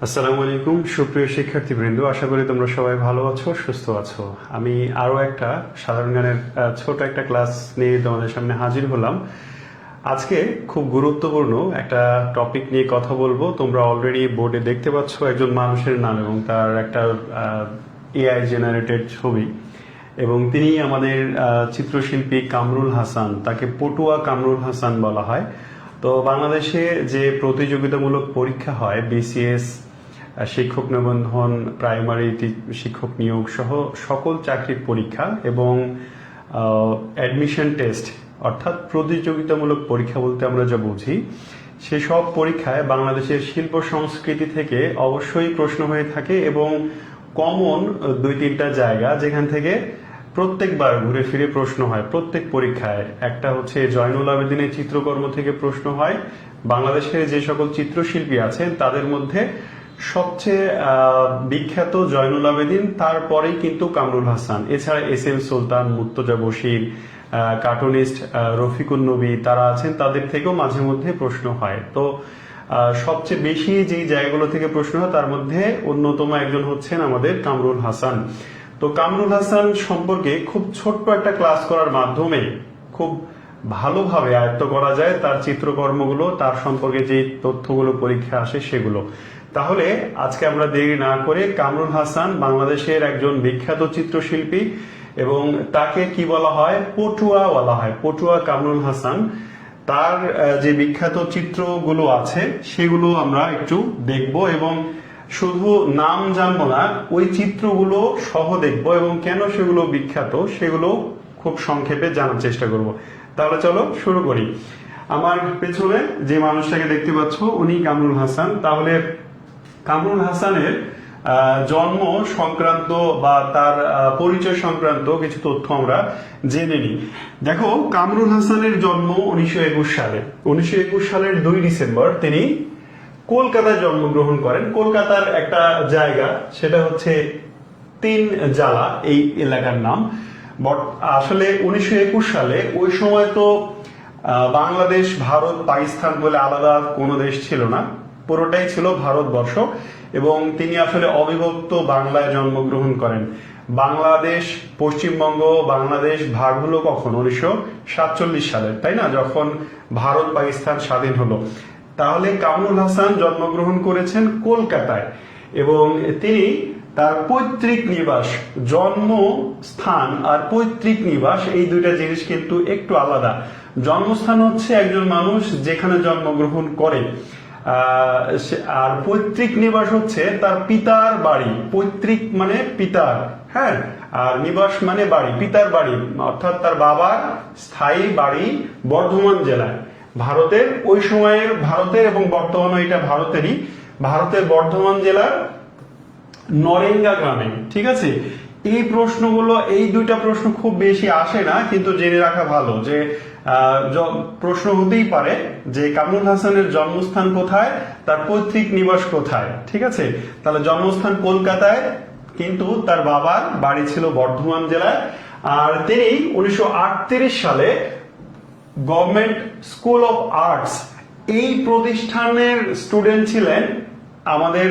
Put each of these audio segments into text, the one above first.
আসসালামু আলাইকুম সুপ্রিয় শিক্ষার্থীবৃন্দ, আশা করি তোমরা সবাই ভালো আছো, সুস্থ আছো। আমি আরো একটা সাধারণ জ্ঞানের ছোট একটা ক্লাস নিয়ে তোমাদের সামনে হাজির হলাম। আজকে খুব গুরুত্বপূর্ণ একটা টপিক নিয়ে কথা বলবো। তোমরা অলরেডি বোর্ডে দেখতে পাচ্ছ একজন মানুষের নাম এবং তার একটা এআই জেনারেটেড ছবি, এবং তিনি আমাদের চিত্রশিল্পী কামরুল হাসান, তাকে পটুয়া কামরুল হাসান বলা হয়। তো বাংলাদেশে যে প্রতিযোগিতামূলক পরীক্ষা হয়, বিসিএস, শিক্ষক নিবন্ধন, প্রাইমারি শিক্ষক নিয়োগ সহ সকল চাকরির পরীক্ষা এবং অ্যাডমিশন টেস্ট, অর্থাৎ প্রতিযোগিতামূলক পরীক্ষা বলতে আমরা যা বুঝি, সেসব পরীক্ষায় বাংলাদেশের শিল্প সংস্কৃতি থেকে অবশ্যই প্রশ্ন হয়ে থাকে এবং কমন দুই তিনটা জায়গা যেখান থেকে প্রত্যেকবার ঘুরে ফিরে প্রশ্ন হয় প্রত্যেক পরীক্ষায়। একটা হচ্ছে জয়নুল আবেদিনের চিত্রকর্ম থেকে প্রশ্ন হয়। বাংলাদেশের যে সকল চিত্রশিল্পী আছেন তাদের মধ্যে সবচেয়ে বিখ্যাত জয়নুল আবেদিন, তারপরেই কিন্তু কামরুল হাসান। এছাড়া এস এম সুলতান, মুর্তজা বশির, কার্টুনিস্ট রফিকুন নবী, তারা আছেন, তাদের থেকেও মাঝে মধ্যে প্রশ্ন হয়। তো সবচেয়ে বেশি যেই জায়গাগুলো থেকে প্রশ্ন হয় তার মধ্যে অন্যতম একজন হচ্ছেন আমাদের কামরুল হাসান। তো কামরুল হাসান সম্পর্কে খুব ছোট্ট একটা ক্লাস করার মাধ্যমে খুব ভালোভাবে আয়ত্ত করা যায় তার চিত্রকর্মগুলো, তার সম্পর্কে যে তথ্যগুলো পরীক্ষা আসে সেগুলো। তাহলে আজকে আমরা দেরি না করে, কামরুল হাসান বাংলাদেশের একজন বিখ্যাত চিত্রশিল্পী এবং তাকে কি বলা হয়, পটুয়া বলা হয়, পটুয়া কামরুল হাসান। তার যে বিখ্যাত চিত্রগুলো আছে সেগুলো আমরা একটু দেখব এবং শুধু নাম জানবো না, ওই চিত্রগুলো সহ দেখবো এবং কেন সেগুলো বিখ্যাত সেগুলো খুব সংক্ষেপে জানার চেষ্টা করব। তাহলে চলো শুরু করি। আমার পেছনে যে মানুষটাকে দেখতে পাচ্ছ উনি কামরুল হাসান। তাহলে কামরুল হাসানের জন্ম সংক্রান্ত বা তার পরিচয় সংক্রান্ত কিছু তথ্য আমরা জেনে নিই। দেখো, কামরুল হাসানের জন্ম 1921 সালে। 1921 সালের 2 ডিসেম্বর তিনি কলকাতায় জন্মগ্রহণ করেন। কলকাতার একটা জায়গা, সেটা হচ্ছে তিন জালা, এই এলাকার নাম। বট আসলে 1921 সালে ওই সময় তো বাংলাদেশ, ভারত, পাকিস্তান বলে আলাদা কোনো দেশ ছিল না, পুরোটাই ছিল ভারতবর্ষ। এবং তিনি আসলে অবিভক্ত বাংলায় জন্মগ্রহণ করেন। বাংলাদেশ, পশ্চিমবঙ্গ, বাংলাদেশ ভাগ হলো কখন? 1947 সালে, তাই না, যখন ভারত পাকিস্তান স্বাধীন হলো। তাহলে কামরুল হাসান জন্মগ্রহণ করেছেন কলকাতায় এবং তিনি তার পৈতৃক নিবাস, জন্মস্থান আর পৈতৃক নিবাস এই দুইটা জিনিস কিন্তু একটু আলাদা। জন্মস্থান হচ্ছে একজন মানুষ যেখানে জন্মগ্রহণ করে, আর পৈতৃক নিবাস হচ্ছে তার পিতার বাড়ি। পৈতৃক মানে পিতার, হ্যাঁ, আর নিবাস মানে বাড়ি, পিতার বাড়ি, অর্থাৎ তার বাবার স্থায়ী বাড়ি বর্ধমান জেলায়। ভারতের ওই সময়ের, ভারতের এবং বর্তমানে এটা ভারতেরই, ভারতের বর্ধমান জেলার নরেঙ্গা গ্রামে। ঠিক আছে, এই প্রশ্নগুলো, এই দুইটা প্রশ্ন খুব বেশি আসে না, কিন্তু জেনে রাখা ভালো যে প্রশ্ন হতেই পারে যে কামরুল হাসানের জন্মস্থান কোথায়, তার পৈতৃক নিবাস কোথায়। ঠিক আছে, তাহলে জন্মস্থান কলকাতায়, কিন্তু তার বাবার বাড়ি ছিল বর্ধমান জেলায়। আর তিনি 1938 সালে গভর্নমেন্ট স্কুল অফ আর্টস এই প্রতিষ্ঠানের স্টুডেন্ট ছিলেন আমাদের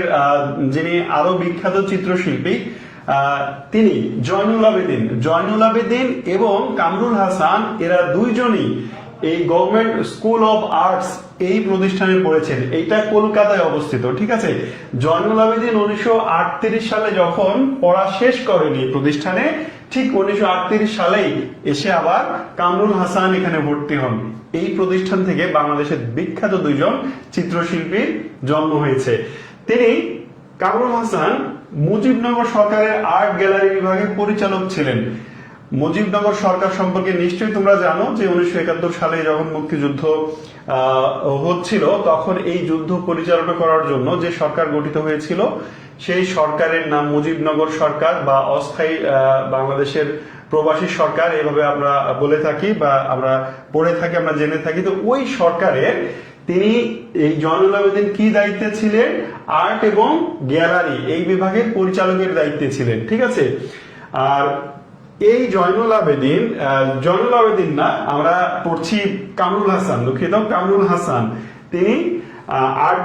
যিনি আরো বিখ্যাত চিত্রশিল্পী, তিনি জয়নুল আবেদিন। জয়নুল আবেদিন এবং কামরুল হাসান, এরা দুইজনই এই গভর্নমেন্ট স্কুল অফ আর্টস এই প্রতিষ্ঠানে পড়েছেন। এইটা কলকাতায় অবস্থিত। ঠিক আছে, জয়নুল আবেদিন 1938 সালে যখন পড়া শেষ করেন এই প্রতিষ্ঠানে, ঠিক 1938 সালেই এসে আবার কামরুল হাসান এখানে ভর্তি হন। এই প্রতিষ্ঠান থেকে বাংলাদেশের বিখ্যাত দুইজন চিত্রশিল্পীর জন্ম হয়েছে। তিনি, কামরুল হাসান, মুজিবনগর সরকারের আর্ট গ্যালারি বিভাগের পরিচালক ছিলেন। মুজিবনগর সরকার সম্পর্কে নিশ্চয়ই তোমরা জানো যে 1971 সালে যখন মুক্তিযুদ্ধ হচ্ছিল, তখন এই যুদ্ধ পরিচালনা করার জন্য যে সরকার গঠিত হয়েছিল সেই সরকারের নাম মুজিবনগর সরকার বা অস্থায়ী বাংলাদেশের প্রবাসী সরকার, এভাবে আমরা বলে থাকি বা আমরা পড়ে থাকি, আমরা জেনে থাকি। তো ওই সরকারের তিনি, এই জয়নুল আবেদিন কি দায়িত্বে ছিলেন? আর্ট এবং গ্যালারি এই বিভাগের পরিচালকের দায়িত্বে ছিলেন। ঠিক আছে, আর এই জয়নুল আবেদিন, জয়নুল আবেদিন না, আমরা পড়ছি কামরুল হাসান, দুঃখিত, কামরুল হাসান, তিনি আর্ট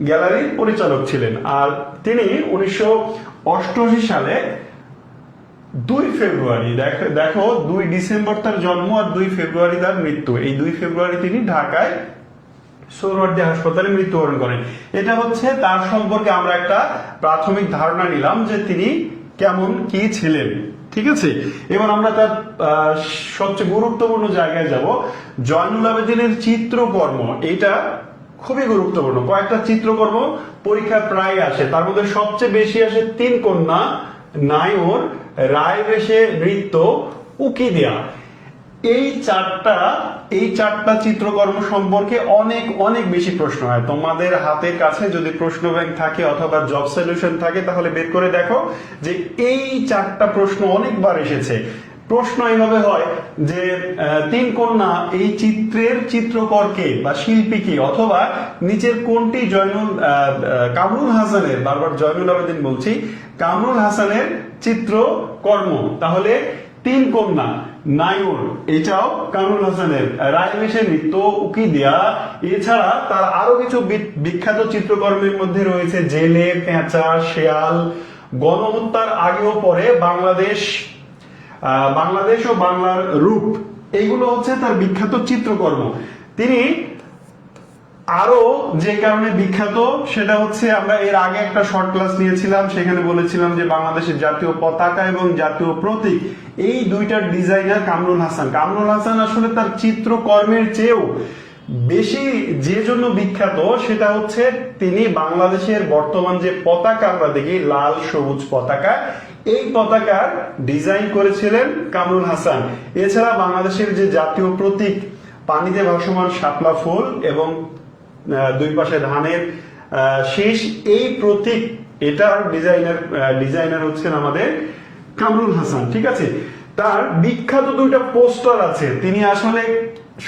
গ্যালারির পরিচালক ছিলেন। আর তিনি 1988 সালে 2 ফেব্রুয়ারি, দেখো 2 ডিসেম্বর তার জন্ম আর 2 ফেব্রুয়ারি তার মৃত্যু। এই 2 ফেব্রুয়ারি তিনি ঢাকায় সোহরাওয়ার্দী হাসপাতালে মৃত্যুবরণ করেন। এটা হচ্ছে তার সম্পর্কে আমরা একটা প্রাথমিক ধারণা নিলাম যে তিনি কেমন কি ছিলেন। ঠিক আছে, এবার আমরা তার সবচেয়ে গুরুত্বপূর্ণ জায়গায় যাব। জয়নুল আবেদিনের চিত্রকর্ম, এটা খুবই গুরুত্বপূর্ণ। কয়েকটা চিত্রকর্ম পরীক্ষা প্রায় আসে, তার মধ্যে সবচেয়ে বেশি আসে 3 কন্যা, নায়র, রায় বেশে নৃত্য, উকি দেয়া। এই চারটা চিত্রকর্ম সম্পর্কে অনেক অনেক বেশি প্রশ্ন হয়। তোমাদের হাতের কাছে যদি প্রশ্ন ব্যাংক থাকে অথবা জব সলিউশন থাকে তাহলে বের করে দেখো যে এই 4টা প্রশ্ন অনেকবার এসেছে। প্রশ্ন এইভাবে হয় যে 3 কন্যা এই চিত্রের চিত্রকরকে বা শিল্পীকে, অথবা নিচের কোনটি কামরুল হাসানের, বারবার জয়নুল আবেদিন বলছি, কামরুল হাসানের চিত্রকর্ম। তাহলে 3 কন্যা, নায়র, এটাও কামরুল হাসানের, রায়বেশে নৃত্য, উকি দেয়া। এছাড়া তার আরো কিছু বিখ্যাত চিত্রকর্মের মধ্যে রয়েছে জেলে, পেঁচা, শেয়াল, গণহত্যার আগে ও পরে, বাংলাদেশ ও বাংলার রূপ। এইগুলো হচ্ছে তার বিখ্যাত চিত্রকর্ম। তিনি আরো যে কারণে বিখ্যাত সেটা হচ্ছে, আমরা এর আগে একটা শর্ট ক্লাস নিয়েছিলাম, সেখানে বলেছিলাম যে বাংলাদেশের জাতীয় পতাকা এবং জাতীয় প্রতীক এই দুইটার ডিজাইনার কামরুল হাসান। কামরুল হাসান আসলে তার চিত্রকর্মের চেয়েও বেশি যে জন্য বিখ্যাত সেটা হচ্ছে তিনি বাংলাদেশের বর্তমান যে পতাকা আমরা দেখি, লাল সবুজ পতাকা, এই পতাকার ডিজাইন করেছিলেন কামরুল হাসান। এছাড়া বাংলাদেশের যে জাতীয় প্রতীক পানিতে ভাসমান শাপলা ফুল এবং 2 পাশে ধানের শীষ, এই প্রতীক, এটার ডিজাইনার হচ্ছেন আমাদের কামরুল হাসান। ঠিক আছে, তার বিখ্যাত 2টা পোস্টার আছে। তিনি আসলে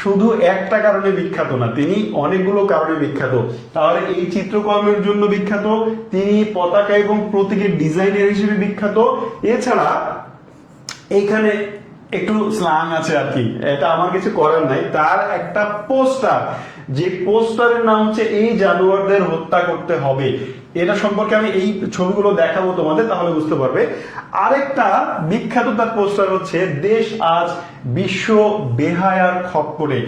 শুধু একটা কারণে বিখ্যাত না, তিনি অনেকগুলো কারণে বিখ্যাত। তাহলে এই চিত্রকর্মের জন্য বিখ্যাত, তিনি পতাকা এবং প্রতীকের ডিজাইনার হিসেবে বিখ্যাত। এছাড়া এইখানে একটু স্ল্যাং আছে আর কি, এটা আমার কিছু করার নাই। তার একটা পোস্টার, যে পোস্টারের নাম হচ্ছে এই জানোয়ারদের হত্যা করতে হবে, এটা সম্পর্কে আমি এই ছবিগুলো দেখাবো তোমাদের, তাহলে বুঝতে পারবে। আরেকটা বিখ্যাত তার পোস্টার হচ্ছে দেশ আজ বিশ্ব বেহায়ার খপ্পরে।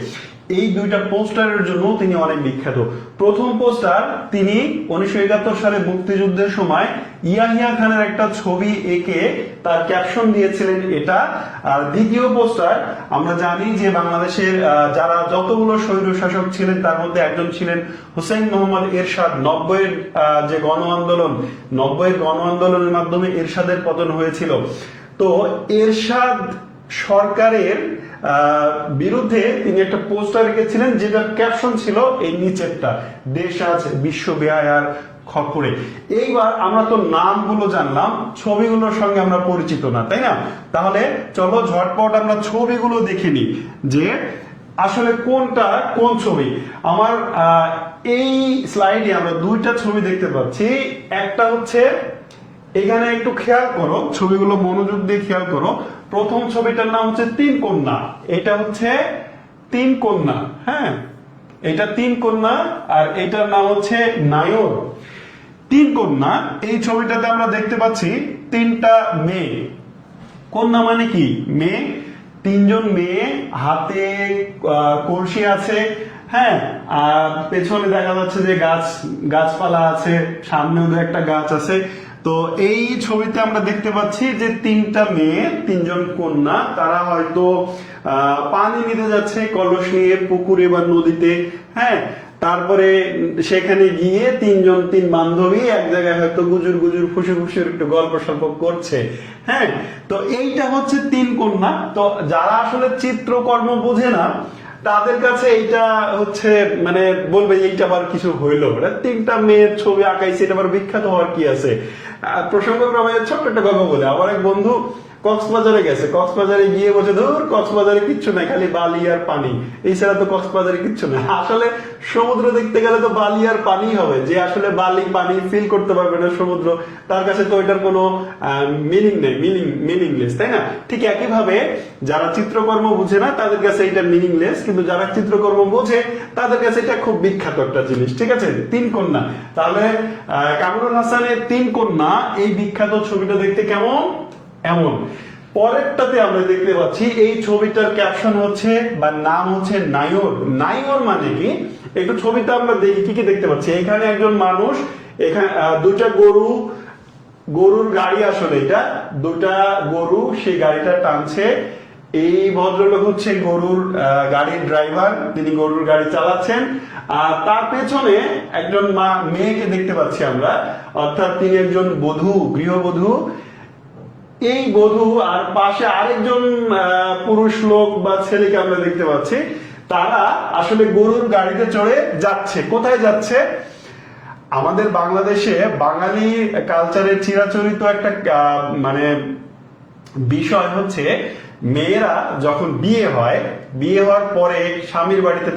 এই 2টা পোস্টারের জন্য তিনি অনেক বিখ্যাত। প্রথম পোস্টার তিনি 1971 সালে মুক্তিযুদ্ধের সময় ইয়াহিয়া খানের একটা ছবি এঁকে তার ক্যাপশন দিয়েছিলেন এটা। আর দ্বিতীয় পোস্টার, আমরা জানি যে বাংলাদেশের যারা যতগুলো স্বৈর শাসক ছিলেন তার মধ্যে একজন ছিলেন হুসেইন মোহাম্মদ এরশাদ। 90-এর যে গণ আন্দোলনের মাধ্যমে এরশাদের পতন হয়েছিল। তো এরশাদ সরকারের বিরুদ্ধে তিনি একটা পোস্টার রেখেছিলেন, যেটার ক্যাপশন ছিল এই নিচেরটা, দেশ আজ বিশ্ব বেহায়ার খপ্পরে। এইবার আমরা তো নামগুলো জানলাম, ছবিগুলোর সঙ্গে আমরা পরিচিত না, তাই না? তাহলে চলো ঝটপট আমরা ছবিগুলো দেখে নিই যে আসলে কোনটা কোন ছবি। আমার এই স্লাইডে আমরা 2টা ছবি দেখতে পাচ্ছি। একটা হচ্ছে, এখানে একটু খেয়াল করো, ছবিগুলো মনোযোগ দিয়ে খেয়াল করো। প্রথম ছবিটার নাম হচ্ছে 3 কন্যা, এটা হচ্ছে 3 কন্যা। হ্যাঁ, এটা 3 কন্যা, আর এটার নাম হচ্ছে নায়র। 3 কন্যা, এই ছবিটাতে আমরা দেখতে পাচ্ছি 3টা মেয়ে। কন্যা মানে কি? মেয়ে। 3জন মেয়ে, হাতে কলসি আছে। হ্যাঁ, আর পেছনে দেখা যাচ্ছে যে গাছপালা আছে, সামনেও 2-একটা গাছ আছে। তো এই ছবিতে আমরা দেখতে পাচ্ছি যে 3টা মেয়ে, 3জন কন্যা, তারা হয়তো পানি নিতে যাচ্ছে কলস নিয়ে পুকুরে বা নদীতে। হ্যাঁ, তারপরে সেখানে গিয়ে 3 বান্ধবী এক জায়গায় হয়তো গুজুর ফুসুর একটু গল্প সল্প করছে। হ্যাঁ, তো এইটা হচ্ছে 3 কন্যা। তো যারা আসলে চিত্রকর্ম বোঝে না তাদের কাছে এইটা হচ্ছে মানে বলবে এইটা আবার কিছু হইলো, 3টা মেয়ের ছবি আঁকাইছে, এটা আবার বিখ্যাত হওয়ার কি আছে। প্রসঙ্গক্রমে ছোট্ট একটা গল্প বলে, আমার এক বন্ধু কক্সবাজারে গেছে, কক্সবাজারে গিয়ে বলছে ধর কক্সবাজারে কিচ্ছু নাই, খালি বালি আর পানি, এছাড়া তো কক্সবাজারে কিচ্ছু নাই। আসলে সমুদ্র দেখতে গেলে তো বালি আর পানি হবে, যে আসলে বালি পানি ফিল করতে পারবে না সমুদ্র, তার কাছে তো এটার কোনো মিনিং নেই, মিনিংলেস, তাই না? ঠিক একইভাবে যারা চিত্রকর্ম বুঝে না তাদের কাছে এটা মিনিংলেস, কিন্তু যারা চিত্রকর্ম বোঝে তাদের কাছে এটা খুব বিখ্যাত একটা জিনিস। ঠিক আছে, তিন কন্যা। তাহলে কামরুল হাসানের তিন কন্যা এই বিখ্যাত ছবিটা দেখতে কেমন? এমন। পরেরটাতে আমরা দেখতে পাচ্ছি এই ছবিটার ক্যাপশন হচ্ছে বা নাম হচ্ছে নায়র। নায়র মানে কি? একটু ছবিটা আমরা দেখি কি কি দেখতে পাচ্ছি। এখানে একজন মানুষ, এখানে দুটা গরুর গাড়ি, আসলে এটা দুটা গরু, সেই গাড়িটা টানছে। এই ভদ্রলোক হচ্ছে গরুর গাড়ির ড্রাইভার, তিনি গরুর গাড়ি চালাচ্ছেন। আর তার পেছনে একজন মেয়েকে দেখতে পাচ্ছি আমরা, অর্থাৎ তিনি একজন বধূ, গৃহবধূ। এই বধূ আর পাশে আরেকজন পুরুষ লোক বা ছেলেকে আমরা দেখতে পাচ্ছি। তারা আসলে গরুর গাড়িতে চড়ে যাচ্ছে। কোথায় যাচ্ছে? আমাদের বাংলাদেশে বাঙালি কালচারের চিরাচরিত একটা মানে বিষয় হচ্ছে, মেয়েরা যখন বিয়ে হয়, বিয়ে হওয়ার পরে স্বামীর বাড়িতে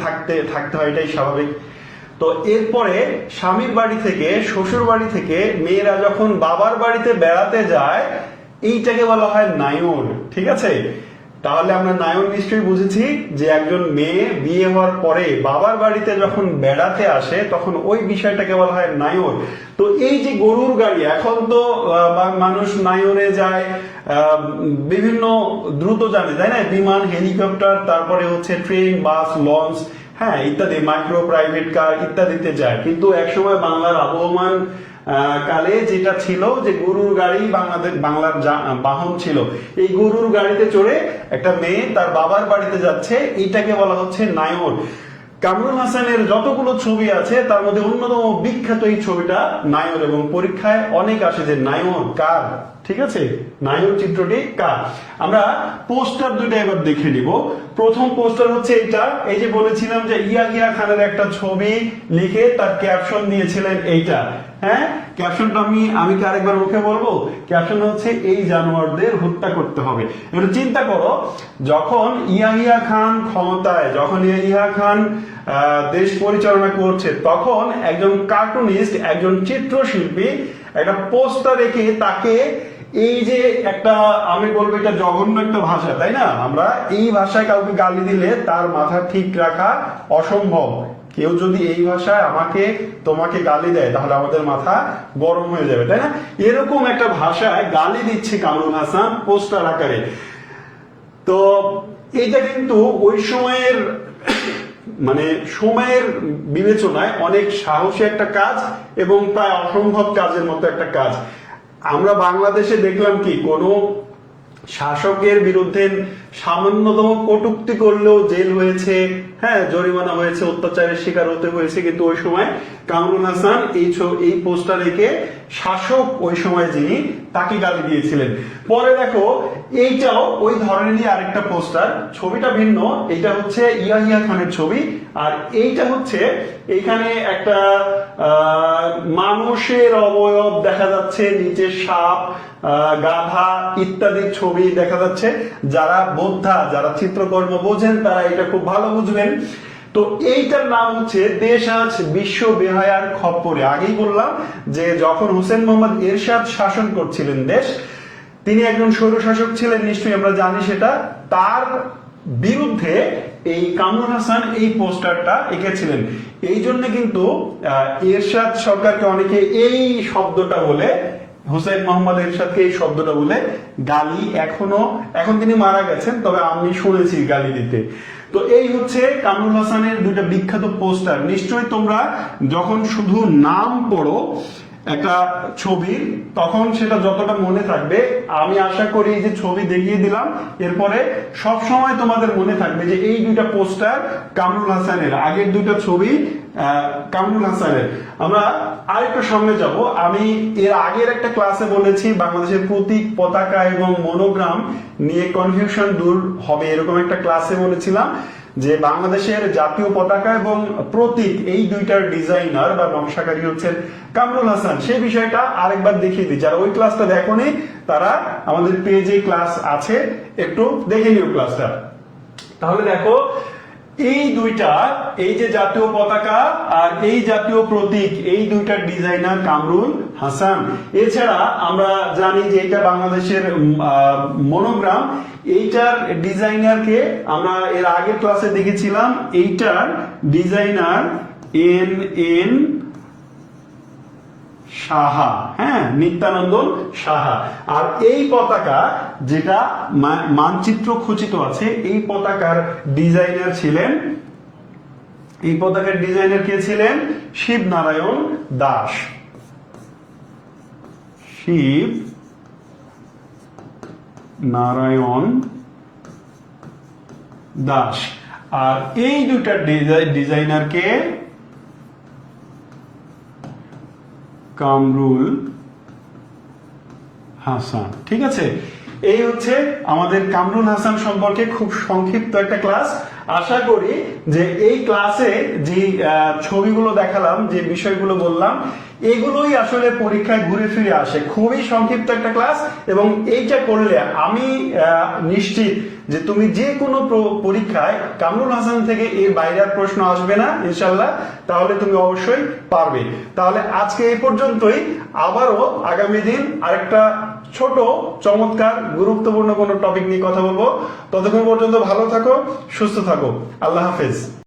থাকতে হয়, এটাই স্বাভাবিক। তো এরপরে স্বামীর বাড়ি থেকে, শ্বশুর বাড়ি থেকে মেয়েরা যখন বাবার বাড়িতে বেড়াতে যায়, এইটাকে বলা হয় নায়র। ঠিক আছে, তাহলে আমরা নায়র নিশ্চয়ই বুঝেছি যে একজন মেয়ে বিয়ে হওয়ার পরে বাবার বাড়িতে যখন বেড়াতে আসে তখন ওই বিষয়টাকে বলা হয় নায়র। তো এই যে গরুর গাড়ি, এখন তো মানুষ নায়রে যায় বিভিন্ন দ্রুত যানে, তাই না? বিমান, হেলিকপ্টার, তারপরে হচ্ছে ট্রেন, বাস, লঞ্চ, হ্যাঁ ইত্যাদি, মাইক্রো প্রাইভেট কার ইত্যাদিতে যায়। কিন্তু একসময় বাংলার আবহমান কালে যেটা ছিল যে গরুর গাড়ি বাংলার বাহন ছিল। এই গরুর গাড়িতে চড়ে একটা মেয়ে তার বাবার বাড়িতে যাচ্ছে, এইটাকে বলা হচ্ছে নায়র। কামরুল হাসানের যতগুলো ছবি আছে তার মধ্যে অন্যতম বিখ্যাত এই ছবিটা নায়র, এবং পরীক্ষায় অনেক আসে যে নায়র কার। ঠিক আছে, নায়র চিত্রটি কার। আমরা পোস্টার দুটো এবার দেখে নিব। প্রথম পোস্টার হচ্ছে এইটা, এই যে বলেছিলাম যে ইয়াহিয়া খানের একটা ছবি লিখে তার ক্যাপশন দিয়েছিলেন এইটা। হ্যাঁ, ক্যাপশনটা আমি কি আরেকবার মুখে বলবো? ক্যাপশন হচ্ছে এই জানোয়ারদের হত্যা করতে হবে। এবার চিন্তা করো, যখন ইয়াহিয়া খান ক্ষমতায়, যখন ইয়াহিয়া খান দেশ পরিচালনা করছে, তখন একজন কার্টুনিস্ট, একজন চিত্রশিল্পী একটা পোস্টার রেখে তাকে, এই যে একটা, আমি বলবো এটা জঘন্য একটা ভাষা, তাই না? আমরা এই ভাষায় কাউকে গালি দিলে তার মাথা ঠিক রাখা অসম্ভব। কেউ যদি এই ভাষায় তোমাকে গালি দেয় তাহলে আমাদের মাথা গরম হয়ে যাবে, তাই না? এরকম একটা ভাষায় গালি দিচ্ছে কামরুল হাসান পোস্টার আকারে। তো এটা কিন্তু ওই সময়ের মানে সময়ের বিবেচনায় অনেক সাহসী একটা কাজ এবং প্রায় অসম্ভব কাজের মতো একটা কাজ। আমরা বাংলাদেশে দেখলাম কি, কোনো শাসকের বিরুদ্ধে সামান্যতম কটূক্তি করলেও জেল হয়েছে, হ্যাঁ জরিমানা হয়েছে, অত্যাচারের শিকার হতে হয়েছে। কিন্তু ওই সময় কামরুল হাসান এই পোস্টার রেখে শাসক ওই সময় যিনি, তাকে গালি দিয়েছিলেন। পরে দেখো এইটাও ওই ধরনেরই আরেকটা পোস্টার, ছবিটা ভিন্ন। এটা হচ্ছে ইয়াহিয়া খানের ছবি, আর এইটা হচ্ছে এখানে একটা মানুষের অবয়ব দেখা যাচ্ছে, নিচে সাপ, গাধা ইত্যাদির ছবি দেখা যাচ্ছে। যারা বোদ্ধা, যারা চিত্রকর্ম বোঝেন তারা এটা খুব ভালো বুঝবেন। তো এইটার নাম হচ্ছে দেশ আজ বিশ্ব বেহায়ার খপ্পরে। আগেই বললাম যে যখন হোসেন মোহাম্মদ এরশাদ শাসন করছিলেন দেশ, তিনি একজন স্বৈরশাসক ছিলেন, নিশ্চয়ই আমরা জানি সেটা। তার বিরুদ্ধে এই কামরুল হাসান এই পোস্টারটা এঁকেছিলেন। এই জন্য কিন্তু এরশাদ সরকারকে অনেকে এই শব্দটা বলে, হুসেন মোহাম্মদ এরশাদকে এই শব্দটা বলে গালি, এখন তিনি মারা গেছেন, তবে আমি শুনেছি গালি দিতে। তো এই হচ্ছে কামরুল হাসানের দুইটা বিখ্যাত পোস্টার। নিশ্চয়ই তোমরা যখন শুধু নাম পড়ো একটা ছবির, তখন সেটা যতটা মনে থাকবে, আমি আশা করি যে ছবি দেখিয়ে দিলাম এরপরে সব সময় তোমাদের মনে থাকবে যে এই দুইটা পোস্টার কামরুল হাসানের, আগের দুইটা ছবি কামরুল হাসানের। আমরা আরেকটু সামনে যাব। আমি এর আগের একটা ক্লাসে বলেছি বাংলাদেশের প্রতীক, পতাকা এবং মনোগ্রাম নিয়ে কনফিউশন দূর হবে, এরকম একটা ক্লাসে বলেছিলাম যে বাংলাদেশের জাতীয় পতাকা এবং প্রতীক এই দুইটার ডিজাইনার বা নকশাকারী হচ্ছেন কামরুল হাসান, সেই বিষয়টা আরেকবার দেখিয়ে দিই। যারা ওই ক্লাসটা দেখোনি তারা আমাদের পেজে ক্লাস আছে, একটু দেখে নিও ক্লাসটা। তাহলে দেখো এই দুইটা, এই যে জাতীয় পতাকা আর এই জাতীয় প্রতীক, এই দুইটার ডিজাইনার কামরুল হাসান। এছাড়া আমরা জানি যে এটা বাংলাদেশের মনোগ্রাম, এইটার ডিজাইনারকে আমরা এর আগের ক্লাসে দেখেছিলাম, এইটার ডিজাইনার এন সাহা, হ্যাঁ, নিত্যানন্দন সাহা। আর এই পতাকা যেটা মানচিত্র খচিত আছে, এই পতাকার ডিজাইনার ছিলেন, এই পতাকার ডিজাইনার কে ছিলেন? শিবনারায়ণ দাস। শিব নারায়ণ দাস। আর এই দুইটার ডিজাইনার কে? কামরুল হাসান। ঠিক আছে, এই হচ্ছে আমাদের কামরুল হাসান সম্পর্কে খুব সংক্ষিপ্ত একটা ক্লাস। আশা করি যে এই ক্লাসে যে ছবিগুলো দেখালাম, যে বিষয়গুলো বললাম, এগুলোই আসলে পরীক্ষায় ঘুরে ফিরে আসে। খুবই সংক্ষিপ্ত একটা ক্লাস, এবং এইটা করলে আমি নিশ্চিত যে তুমি যে কোনো পরীক্ষায় কামরুল হাসান থেকে এর বাইরের প্রশ্ন আসবে না ইনশাল্লাহ, তাহলে তুমি অবশ্যই পারবে। তাহলে আজকে এই পর্যন্তই, আবারও আগামী দিন আরেকটা ছোট চমৎকার গুরুত্বপূর্ণ কোনো টপিক নিয়ে কথা বলবো। ততক্ষণ পর্যন্ত ভালো থাকো, সুস্থ থাকো, আল্লাহ হাফেজ।